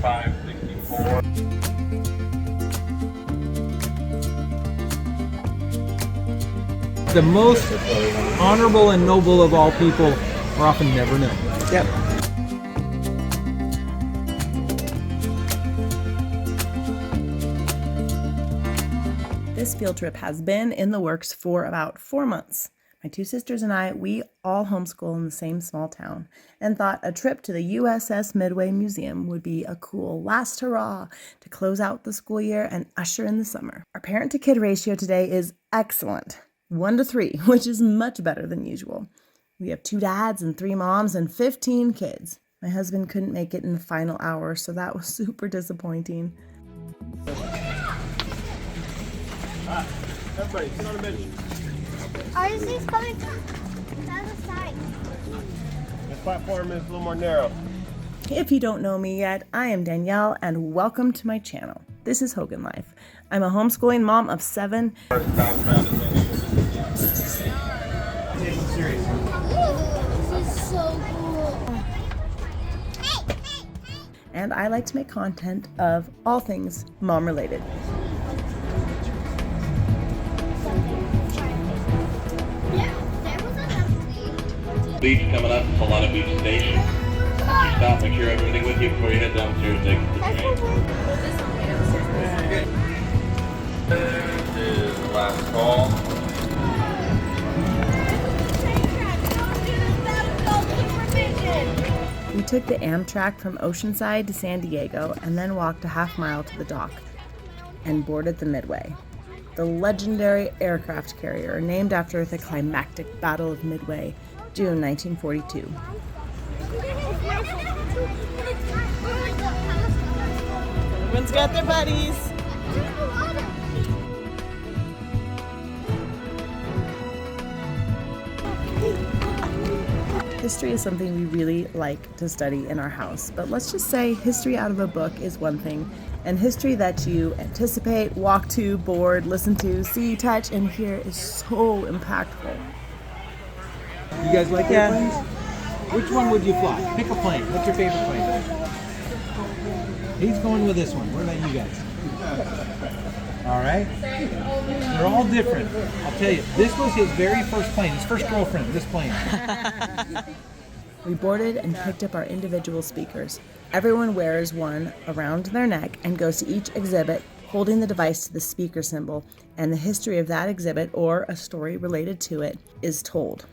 564. The most honorable and noble of all people are often never known. Yep. This field trip has been in the works for about 4 months. My two sisters and I, we all homeschool in the same small town and thought a trip to the USS Midway Museum would be a cool last hurrah to close out the school year and usher in the summer. Our parent-to-kid ratio today is excellent, 1-to-3, which is much better than usual. We have 2 dads and 3 moms and 15 kids. My husband couldn't make it in the final hour, so that was super disappointing. Everybody, sit on the bench. Are these coming from the other side? This platform is a little more narrow. If you don't know me yet, I am Danielle and welcome to my channel. This is Hogan Life. I'm a homeschooling mom of 7. This is so cool. And I like to make content of all things mom related. Beach coming up, Solana Beach Station. You stop, make sure you have everything with you before you head downstairs and take the train. This is the last call. We took the Amtrak from Oceanside to San Diego and then walked a half-mile to the dock and boarded the Midway, the legendary aircraft carrier named after the climactic Battle of Midway, June 1942. Everyone's got their buddies. History is something we really like to study in our house, but let's just say history out of a book is one thing, and history that you anticipate, walk to, board, listen to, see, touch, and hear is so impactful. You guys like airplanes? Which one would you fly? Pick a plane. What's your favorite plane? He's going with this one. What about you guys? All right. They're all different. I'll tell you, this was his very first plane, his first girlfriend, this plane. We boarded and picked up our individual speakers. Everyone wears one around their neck and goes to each exhibit holding the device to the speaker symbol, and the history of that exhibit or a story related to it is told.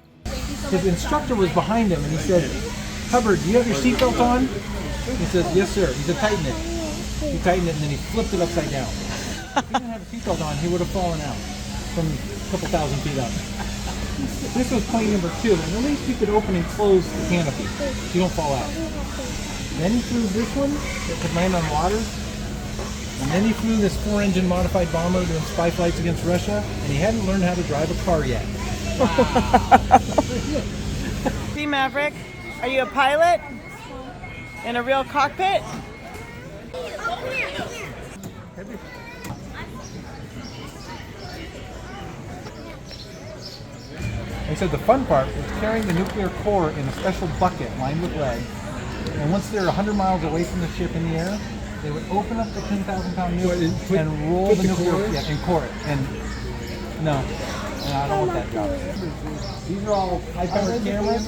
His instructor was behind him and he said, "Hubbard, do you have your seatbelt on?" He said, "Yes, sir." He said, "Tighten it." He tightened it and then he flipped it upside down. If he didn't have a seatbelt on, he would have fallen out from a couple thousand feet up. This was plane number 2, and at least you could open and close the canopy so you don't fall out. Then he flew this one that could land on water, and then he flew this 4-engine modified bomber doing spy flights against Russia, and he hadn't learned how to drive a car yet. See, Maverick, are you a pilot in a real cockpit? He said the fun part was carrying the nuclear core in a special bucket lined with lead, and once they're 100 miles away from the ship in the air, they would open up the 10,000-pound nuke and roll the nuclear and core it. And no, I don't want that job. These are all high-powered cameras.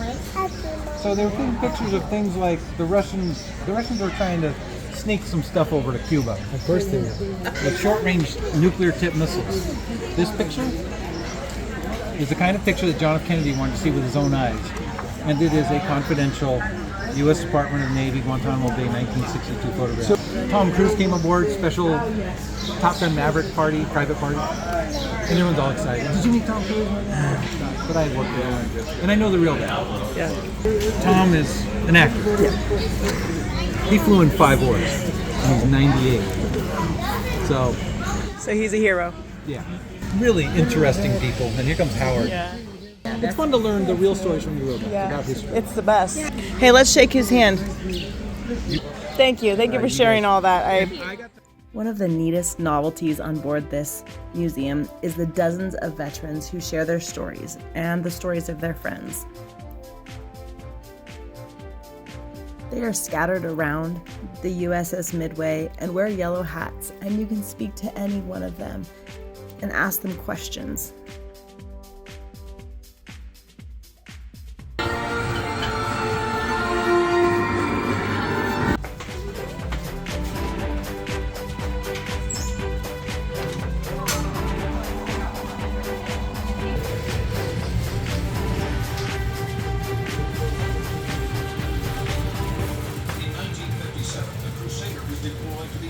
So they were taking pictures of things like the Russians were trying to sneak some stuff over to Cuba. Of course they were. With short-range nuclear-tipped missiles. This picture is the kind of picture that John F. Kennedy wanted to see with his own eyes. And it is a confidential U.S. Department of Navy Guantanamo Bay 1962 photograph. So Tom Cruise came aboard, special Top Gun Maverick party, private party. And everyone's all excited. Did you meet Tom Cruise? But I worked there. And I know the real guy. Yeah. Tom is an actor. Yeah. He flew in 5 wars. And he's 98. So he's a hero. yeah. Really interesting people. And here comes Howard. Yeah. It's fun to learn the real stories from your robots about history. It's the best. Hey, let's shake his hand. Thank you. Thank you for sharing all that. One of the neatest novelties on board this museum is the dozens of veterans who share their stories and the stories of their friends. They are scattered around the USS Midway and wear yellow hats, and you can speak to any one of them and ask them questions.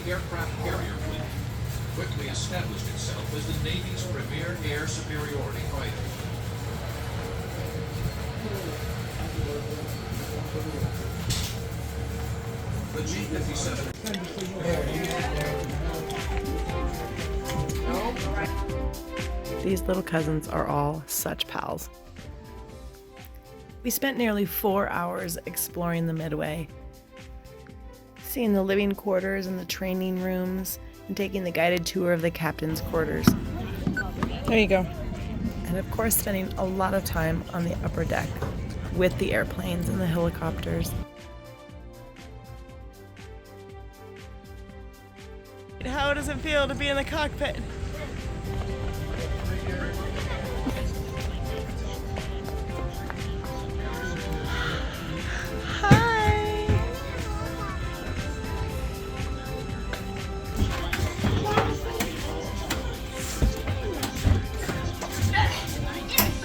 Aircraft carrier fleet quickly established itself as the Navy's premier air superiority fighter. The G-57. These little cousins are all such pals. We spent nearly 4 hours exploring the Midway, seeing the living quarters and the training rooms, and taking the guided tour of the captain's quarters. There you go. And of course, spending a lot of time on the upper deck with the airplanes and the helicopters. How does it feel to be in the cockpit?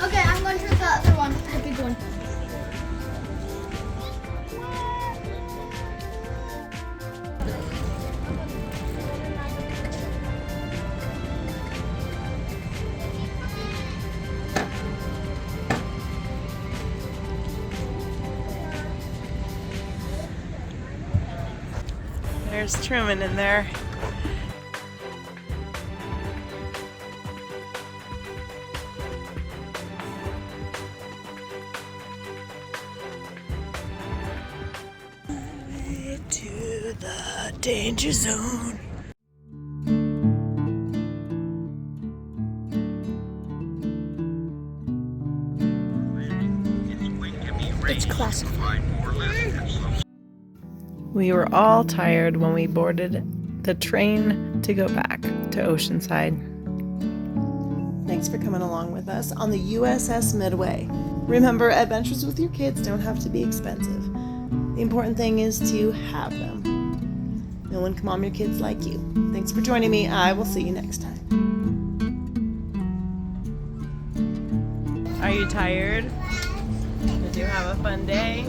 Okay, I'm going to the other one, the big one. There's Truman in there. To the danger zone. It's classified. We were all tired when we boarded the train to go back to Oceanside. Thanks for coming along with us on the USS Midway. Remember, adventures with your kids don't have to be expensive. The important thing is to have them. No one can mom your kids like you. Thanks for joining me. I will see you next time. Are you tired? Did you have a fun day?